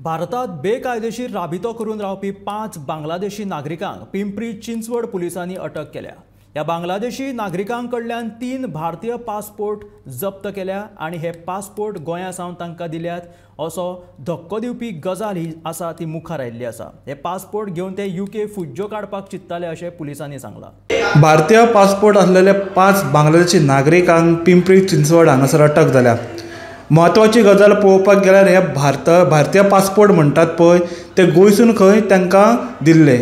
भारतात बेकायदेशीर राबितो करून रावपी 5 बांगलादेशी नागरिकांक पिंपरी चिंचवड पुलिसांनी अटक केल्या। या बांगलादेशी नागरिकांकडल्यान 3 भारतीय पासपोर्ट जप्त केल्या आणि हे पासपोर्ट गोंयासावन तांकां दिल्यात असो धक्को दिवपी गजाल ही आसा ती मुखार आयिल्ली आसा। हे पासपोर्ट घेवन ते UK फुज्जो काडपाक चित्ताले अशें पुलिसांनी सांगलां। भारतीय पासपोर्ट असलेले 5 बांगलादेशी नागरिकांक पिंपरी चिंचवड हांगासर अटक जाल्या। महत्वाची गजाल पळोवपाक गेल्यार हे भारतीय पासपोर्ट म्हणटात पळय ते गोंयसून खंय तांकां दिल्ले।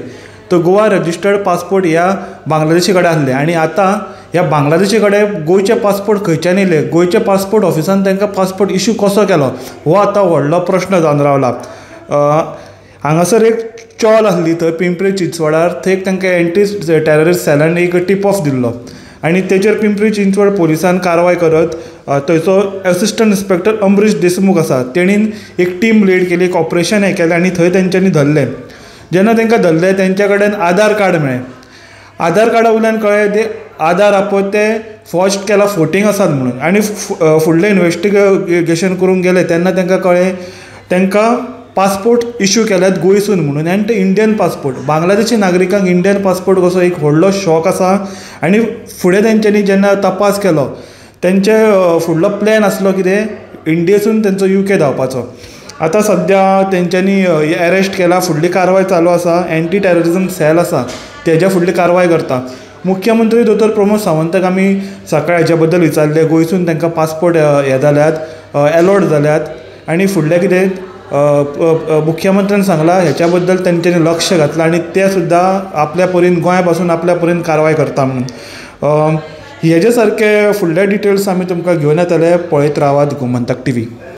तो गोवा रजिस्टर्ड पासपोर्ट ह्या बांगलादेशी कडेन आसले आणि आता ह्या बांगलादेशी कडेन गोंयचे पासपोर्ट खंयच्यान येयले, गोंयच्या पासपोर्ट ऑफिसान तांकां पासपोर्ट इश्यू कसो केलो हो आता व्हडलो प्रश्न जावन रावला। हांगासर एक चॉल आसली थंय पिंपरी चिंचवडार, थंय तांकां एंटी टेररिस्ट सेलान एक टिप ऑफ दिल्लो आणि तेचेर पिंपरी चिंचवड पुलिसान कारवाय करत थंयचो असिस्टंट इन्स्पेक्टर अमरीश देशमुख आसा तेणीन एक टीम लीड केली, एक ऑपरेशन हे केलें आणि थंय तेंच्यांनी धरले। जेन्ना तांकां धरले तेंच्या कडेन आधार कार्ड मेळ्ळें। आधार कार्डा वयल्यान कळ्ळें ते आधार आपय ते फॉस्ट केला फोटींग आसात म्हणून आणि फुडलें इन्वेस्टिगेशन करूंक गेले तेन्ना तांकां कळ्ळें तांकां पासपोर्ट इश्यू केल्यात गोंयसून म्हणून आनी ते इंडियन पासपोर्ट। बांगलादेशी नागरिकांक इंडियन पासपोर्ट कसो एक व्हडलो शॉक आसा आणि फुडें तेंच्यांनी जेन्ना तपास केलो तेंचे फुडलो प्लॅन आसलो कितें इंडियेसून तेंचो UK धांवपाचो। आता सद्या तेंच्यांनी अरेस्ट केला, फुडली कारवाय चालू आसा, एंटी टेररिजम सेल आसा तेज्या फुडली कारवाय करता। मुख्यमंत्री दोतोर प्रमोद सावंताक आमी सकाळी हेच्या बद्दल विचारले, गोंयसून तांकां पासपोर्ट हे जाल्यात अलॉट जाल्यात आणि फुडलें कितें मुख्यमंत्र्यान सांगलां हेच्या बद्दल तेंच्यांनी लक्ष घातलां आणि ते सुद्दां आपल्या परीन गोंया पासून आपल्या परीन कारवाय करता म्हणून। हेजे सारके फुडले डिटेल्स आमी तुमकां घेवन येतले, पळयत रावात गोमंतक TV।